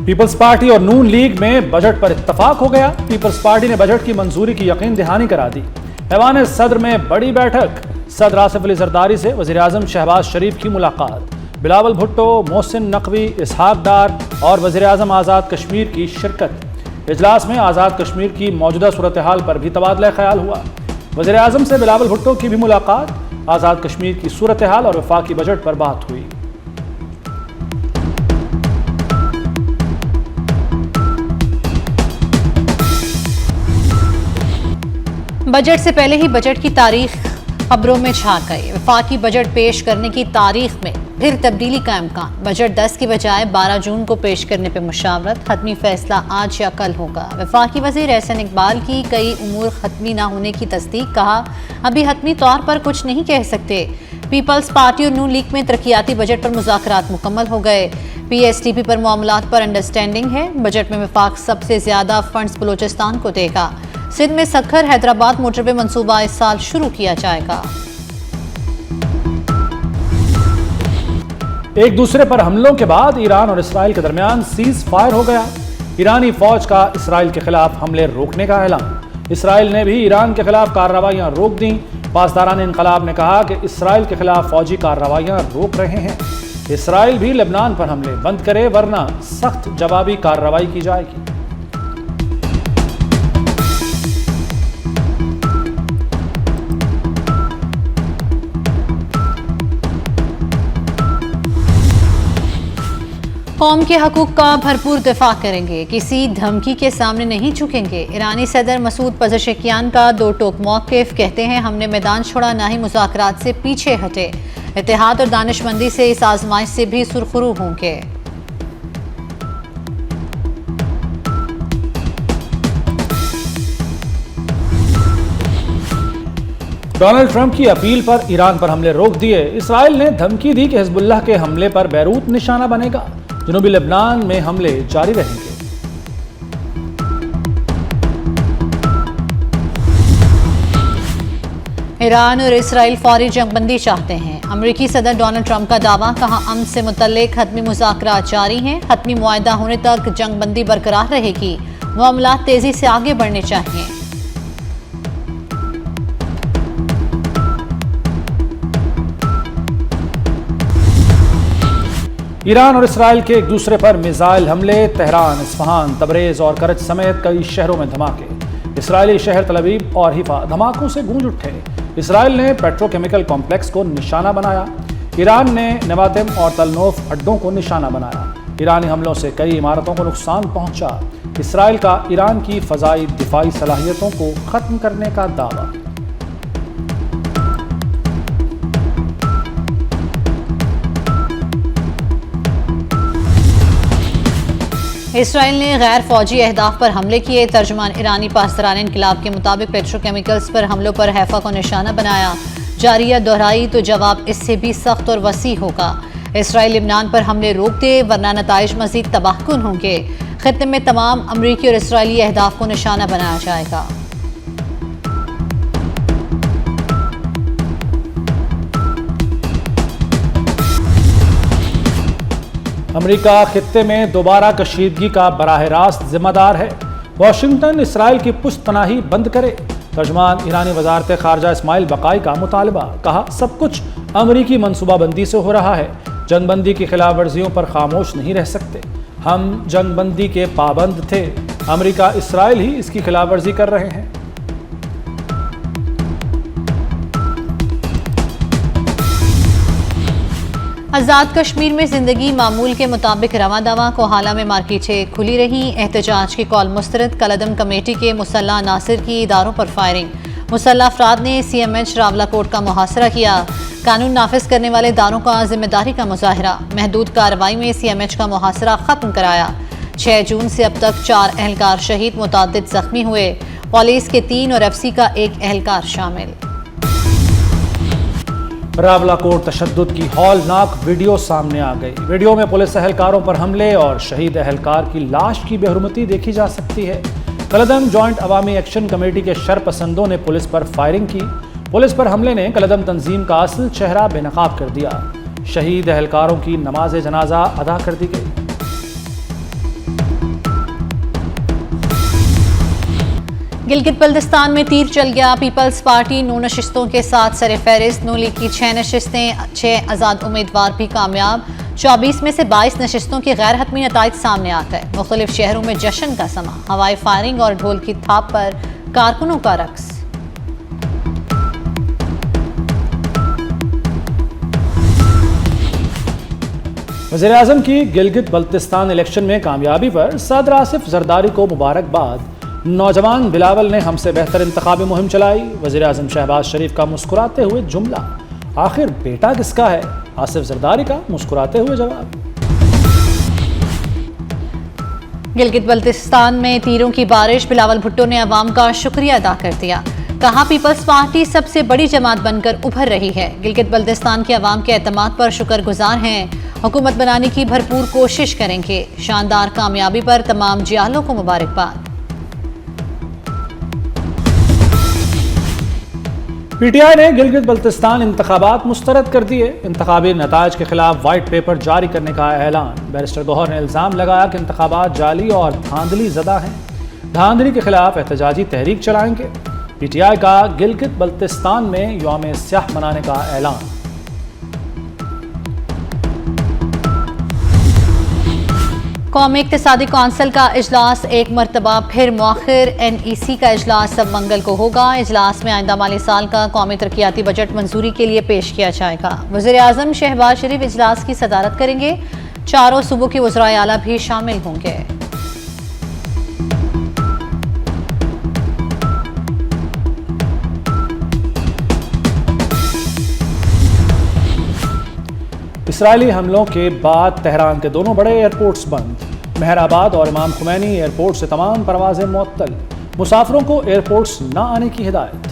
Peoples party और नून league में budget पर इत्तफाक हो गया। पीपल्स पार्टी ने बजट की मंजूरी की यकीन दहानी करा दी। ऐवान सदर में बड़ी बैठक, सदर आसिफ अली जरदारी से वज़ीर-ए-आज़म शहबाज शरीफ की मुलाकात। बिलावल भुट्टो, मोहसिन नकवी, इसहाक डार और वज़ीर-ए-आज़म आज़ाद कश्मीर की शिरकत। इजलास में आज़ाद कश्मीर की मौजूदा सूरत हाल पर भी तबादला ख्याल हुआ। वज़ीर-ए-आज़म से बिलावल भुट्टो की भी मुलाकात, आज़ाद कश्मीर की सूरत हाल और वफाकी बजट पर बात हुई। बजट से पहले ही बजट की तारीख खबरों में छा गई। वफाकी बजट पेश करने की तारीख में फिर तब्दीली का इम्कान। बजट 10 की बजाय 12 जून को पेश करने पर मुशावरत। हतमी फैसला आज या कल होगा। वफाकी वज़ीर एहसन इकबाल की कई उमूर खत्मी ना होने की तस्दीक। कहा, अभी हतमी तौर पर कुछ नहीं कह सकते। पीपल्स पार्टी और नून लीग में तरक्याती बजट पर मुज़ाकरात मुकम्मल हो गए। PSTP पर मामलात पर अंडरस्टैंडिंग है। बजट में वफाक सबसे ज्यादा फंड्स बलूचिस्तान को देगा। सिंध में सखर हैदराबाद मोटरवे मंसूबा इस साल शुरू किया जाएगा। एक दूसरे पर हमलों के बाद ईरान और इसराइल के दरमियान सीज फायर हो गया। ईरानी फौज का इसराइल के खिलाफ हमले रोकने का ऐलान। इसराइल ने भी ईरान के खिलाफ कार्रवाइयां रोक दी। पासदारान इनकलाब ने कहा कि इसराइल के खिलाफ फौजी कार्रवाइयां रोक रहे हैं। इसराइल भी लेबनान पर हमले बंद करे वरना सख्त जवाबी कार्रवाई की जाएगी। कौम के हकूक का भरपूर दिफा करेंगे, किसी धमकी के सामने नहीं झुकेंगे। ईरानी सदर मसूद पज़ेशकियान का दो टोक मौक़िफ़। कहते हैं, हमने मैदान छोड़ा, ना ही मुज़ाकरात से पीछे हटे। इत्तेहाद और दानिशमंदी से इस आजमाइश से भी सुरखरू होंगे। डोनाल्ड ट्रंप की अपील पर ईरान पर हमले रोक दिए। इसराइल ने धमकी दी कि हिजबुल्लाह के हमले पर बैरूत निशाना बनेगा। जनूबी लेबनान में हमले जारी रहेंगे। ईरान और इसराइल फौरी जंगबंदी चाहते हैं। अमेरिकी सदर डोनाल्ड ट्रंप का दावा। कहा, अमन से मुतल्लिक हतमी मुज़ाकरात जारी हैं। हतमी मुआहदा होने तक जंगबंदी बरकरार रहेगी। मामलात तेजी से आगे बढ़ने चाहिए। ईरान और इसराइल के एक दूसरे पर मिसाइल हमले। तेहरान, इस्फहान, तबरेज और करच समेत कई शहरों में धमाके। इसराइली शहर तल अवीव और हिफा धमाकों से गूंज उठे। इसराइल ने पेट्रोकेमिकल कॉम्प्लेक्स को निशाना बनाया। ईरान ने नवातिम और तलनोफ अड्डों को निशाना बनाया। ईरानी हमलों से कई इमारतों को नुकसान पहुंचा। इसराइल का ईरान की फ़ज़ाई दिफाई सलाहियतों को ख़त्म करने का दावा। इसराइल ने गैर फौजी अहदाफ पर हमले किए। तर्जुमान ईरानी पासदारान इनकलाब के मुताबिक पेट्रोकेमिकल्स पर हमलों पर हैफा को निशाना बनाया। जारिया दोहराई तो जवाब इससे भी सख्त और वसी होगा। इसराइल लेबनान पर हमले रोक दे वरना नताइज मजीद तबाहकुन होंगे। खित्ते में तमाम अमरीकी और इसराइली अहदाफ को निशाना बनाया जाएगा। अमेरिका खित्ते में दोबारा कशीदगी का बराह रास्त जिम्मेदार है। वाशिंगटन इसराइल की पुश्तपनाही बंद करे। तर्जुमान ईरानी वजारत खारजा इस्माइल बकाई का मुतालबा। कहा, सब कुछ अमरीकी मनसूबाबंदी से हो रहा है। जंगबंदी की खिलाफ वर्जियों पर खामोश नहीं रह सकते। हम जंगबंदी के पाबंद थे। अमरीका इसराइल ही इसकी खिलाफ वर्जी कर रहे हैं। आज़ाद कश्मीर में जिंदगी मामूल के मुताबिक रवा दवा। कोहाला में मार्केटें खुली रहीं। एहतजाज की कॉल मुस्तरद। कलदम कमेटी के मुसल्ला अनासिर की इदारों पर फायरिंग। मुसल्ला अफराद ने CMH रावलाकोट का मुहासरा किया। कानून नाफिज करने वाले इदारों का जिम्मेदारी का मुजाहरा। महदूद कार्रवाई में CMH का मुहासरा खत्म कराया। 6 जून से अब तक 4 एहलकार शहीद, मुतादिद जख्मी हुए। पुलिस के 3 और FC का 1 एहलकार शामिल। रावलाकोट तशद्दुद की हौलनाक वीडियो सामने आ गई। वीडियो में पुलिस एहलकारों पर हमले और शहीद एहलकार की लाश की बेहुरमती देखी जा सकती है। कलदम जॉइंट अवामी एक्शन कमेटी के शरपसंदों ने पुलिस पर फायरिंग की। पुलिस पर हमले ने कलदम तंजीम का असल चेहरा बेनकाब कर दिया। शहीद एहलकारों की नमाज जनाजा अदा कर दी गई। गिलगित बल्तिस्तान में तीर चल गया। पीपल्स पार्टी 9 नशिस्तों के साथ सरफहरिस्त। नून लीग की 6 नशिस्तें, 6 आज़ाद उम्मीदवार भी कामयाब। 24 में से 22 नशिस्तों के गैर हतमी नताइज सामने आ गए। मुख्तलिफ शहरों में जश्न का समा, हवाई फायरिंग और ढोल की थाप पर कारकुनों का रक्स। वज़ीर-ए-आज़म की गिलगित बल्तिस्तान इलेक्शन में कामयाबी पर सदर आसिफ जरदारी को मुबारकबाद। नौजवान बिलावल ने हमसे बेहतर इंतखाबी मुहिम चलाई। वज़ीर-ए-आज़म शहबाज शरीफ का मुस्कुराते हुए जुमला, आखिर बेटा किसका है? आसिफ जरदारी का मुस्कुराते हुए जवाब। गिलगित बल्तिस्तान में तीरों की बारिश। बिलावल भुट्टो ने अवाम का शुक्रिया अदा कर दिया। कहा, पीपल्स पार्टी सबसे बड़ी जमात बनकर उभर रही है। गिलगित बल्तिस्तान के अवाम के एतमाद पर शुक्रगुजार हैं। हुकूमत बनाने की भरपूर कोशिश करेंगे। शानदार कामयाबी पर तमाम जियालों को मुबारकबाद। पीटीआई ने गिलगित बल्तिस्तान इंतखाबात मुस्तरद कर दिए। इंतखाबी नताइज के खिलाफ वाइट पेपर जारी करने का ऐलान। बैरिस्टर गौहर ने इल्जाम लगाया कि इंतखाबात जाली और धांधली ज़दा हैं। धांधली के खिलाफ एहतजाजी तहरीक चलाएंगे। पीटीआई का गिलगित बल्तिस्तान में यौम स्याह मनाने का ऐलान। कौमी इक्तिसादी कौंसिल का इजलास एक मरतबा फिर मौखिर। NEC का इजलास सब मंगल को होगा। इजलास में आइंदा माली साल का कौमी तरक्याती बजट मंजूरी के लिए पेश किया जाएगा। वज़ीर-ए-आज़म शहबाज शरीफ इजलास की सदारत करेंगे। चारों सूबों के वज़राए आला भी शामिल होंगे। इसराइली हमलों के बाद तेहरान के दोनों बड़े एयरपोर्ट्स बंद। मेहराबाद और इमाम खुमैनी एयरपोर्ट से तमाम परवाजें मुअत्तल। मुसाफिरों को एयरपोर्ट्स न आने की हिदायत।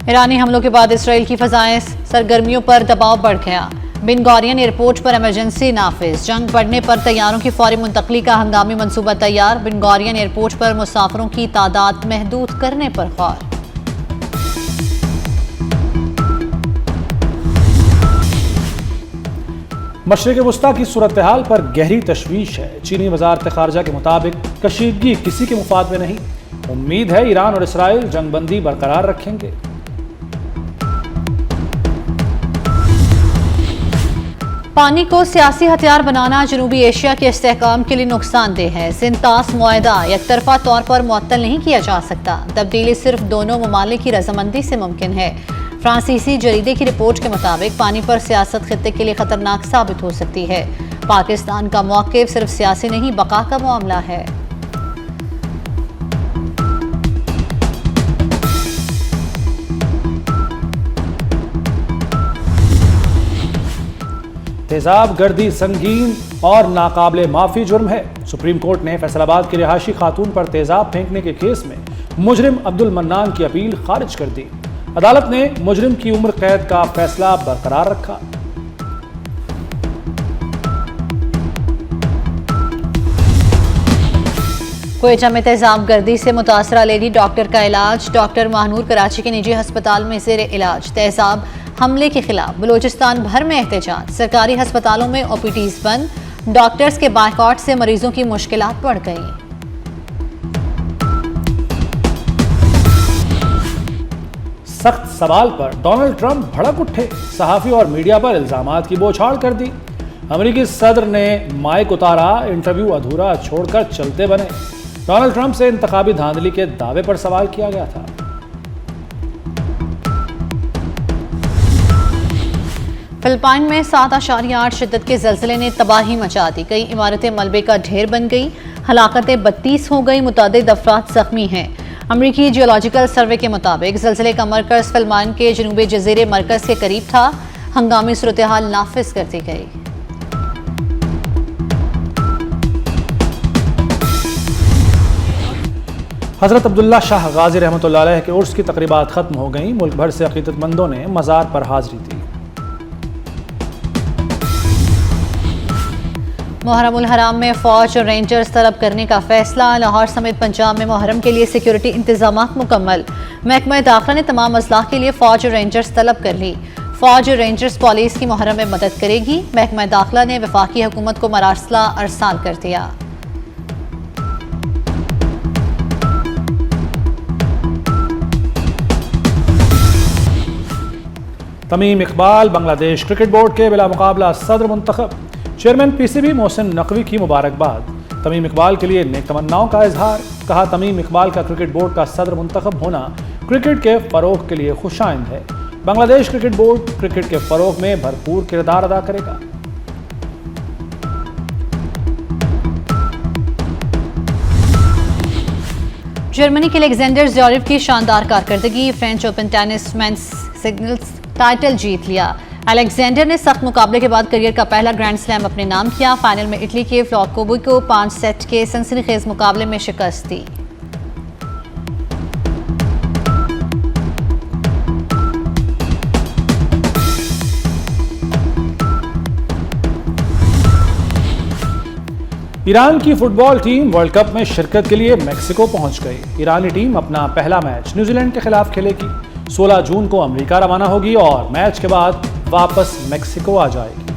ईरानी हमलों के बाद इसराइल की फ़ज़ाएं सरगर्मियों पर दबाव बढ़ गया। बिन गौरियन एयरपोर्ट पर इमरजेंसी नाफिज। जंग बढ़ने पर तैयारों की फौरी मुंतकली का हंगामी मनसूबा तैयार। बिन गौरियन एयरपोर्ट पर मुसाफिरों की तादाद महदूद करने पर गौर। मशरिक़ वस्ता की सूरत हाल पर गहरी तशवीश है। चीनी वज़ारत ख़ारजा के मुताबिक कशीदगी किसी के मुफाद में नहीं। उम्मीद है ईरान और इसराइल जंगबंदी बरकरार रखेंगे। पानी को सियासी हथियार बनाना जनूबी एशिया के इस्तेहकाम के लिए नुकसानदेह है। सिंतास मुआहदा यकतरफा तौर पर मुअत्तल नहीं किया जा सकता। तब्दीली सिर्फ दोनों ममालिक की रजामंदी से मुमकिन है। फ्रांसीसी जरीदे की रिपोर्ट के मुताबिक पानी पर सियासत खित्ते के लिए खतरनाक साबित हो सकती है। पाकिस्तान का मौक़िफ़ सिर्फ सियासी नहीं, बका का मामला है। तेजाब गर्दी संगीन और नाकाबिले माफी जुर्म है। सुप्रीम कोर्ट ने फैसलाबाद की रिहायशी खातून पर तेजाब फेंकने के केस में मुजरिम अब्दुल मन्नान की अपील खारिज कर दी। अदालत ने मुजरिम की उम्र कैद का फैसला बरकरार रखा। क्वेटा में तेजाब गर्दी से मुतासरा लेडी डॉक्टर का इलाज। डॉक्टर महानूर कराची के निजी अस्पताल में ज़ेर इलाज। तेजाब हमले के खिलाफ बलूचिस्तान भर में एहतजाज। सरकारी अस्पतालों में OPDs बंद। डॉक्टर्स के बायकॉट से मरीजों की मुश्किलात बढ़ गई। सख्त सवाल पर डोनाल्ड ट्रंप भड़क उठे। सहाफ़ी और मीडिया पर इल्जामात की बौछार कर दी। अमेरिकी सदर ने माइक उतारा, इंटरव्यू अधूरा छोड़कर चलते बने। डोनाल्ड ट्रंप से इंतखाबी धांधली के दावे पर सवाल किया गया था। फिलिपाइन में 7.8 शिद्दत के ज़लज़ले ने तबाही मचा दी। कई इमारतें मलबे का ढेर बन गई। हलाकतें 32 हो गई। मुतादिद अफराद जख्मी हैं। अमरीकी जियोलॉजिकल सर्वे के मुताबिक ज़लज़ले का मरकज़ फिलिपाइन के जनूबी जज़ीरे मरकज़ के करीब था। हंगामी सूरत हाल नाफिज कर दी गई। हज़रत अब्दुल्ला शाह गाजी रहमतुल्लाह अलैह के उर्स की तकरीबात ख़त्म हो गईं। मुल्क भर से अक़ीदतमंदों ने मज़ार पर हाज़री दी। मुहर्रम उल हराम में फ़ौज और रेंजर्स तलब करने का फैसला। लाहौर समेत पंजाब में मुहर्रम के लिए सिक्योरिटी इंतजामात मुकम्मल। महकमा दाखिला ने तमाम अजलाह के लिए फ़ौज और रेंजर्स तलब कर ली। फौज रेंजर्स पुलिस की मुहर्रम में मदद करेगी। महकमा दाखिला ने वफाकी हुकूमत को मरासला अरसाल कर दिया। तमीम इकबाल बांग्लादेश क्रिकेट बोर्ड के बिला मुकाबला सदर मुंतखब। चेयरमैन पीसीबी मोहसिन नकवी की मुबारकबाद। तमीम इकबाल के लिए नेक तमन्नाओं का इजहार। कहा, तमीम इकबाल का क्रिकेट बोर्ड का सदर मुंतखब होना क्रिकेट के फरोग के लिए खुशाइंद है। बांग्लादेश क्रिकेट बोर्ड क्रिकेट के फरोग में भरपूर किरदार अदा करेगा। जर्मनी के अलेक्जेंडर ज़्वेरेव की शानदार कारकर्दगी। French Open tennis men's singles title जीत लिया। अलेक्जेंडर ने सख्त मुकाबले के बाद करियर का पहला ग्रैंड स्लैम अपने नाम किया। फाइनल में इटली के फ्लॉकोबी को 5 सेट के सनसनीखेज मुकाबले में शिकस्त दी। ईरान की फुटबॉल टीम वर्ल्ड कप में शिरकत के लिए मेक्सिको पहुंच गई। ईरानी टीम अपना पहला मैच न्यूजीलैंड के खिलाफ खेलेगी। 16 जून को अमेरिका रवाना होगी और मैच के बाद वापस मेक्सिको आ जाएगी।